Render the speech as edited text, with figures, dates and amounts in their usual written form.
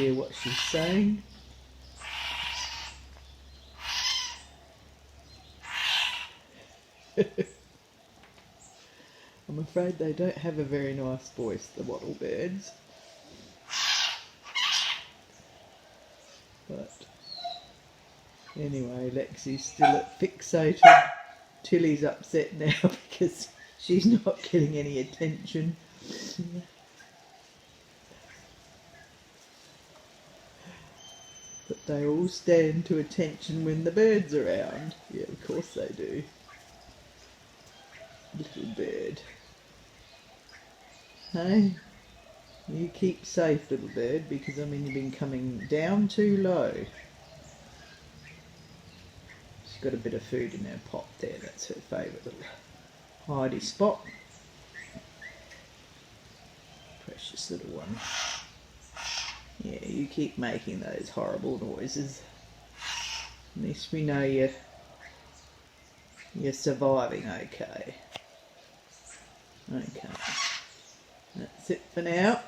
idea what she's saying. I'm afraid they don't have a very nice voice, the wattle birds. But anyway, Lexi's still fixated. Tilly's upset now because she's not getting any attention. But they all stand to attention when the bird's around. Yeah, of course they do. Little bird. Hey, you keep safe, little bird, because I mean you've been coming down too low. She's got a bit of food in her pot there. That's her favourite little hidey spot. Precious little one. Yeah, you keep making those horrible noises. At least we know you're surviving okay. Okay. That's it for now.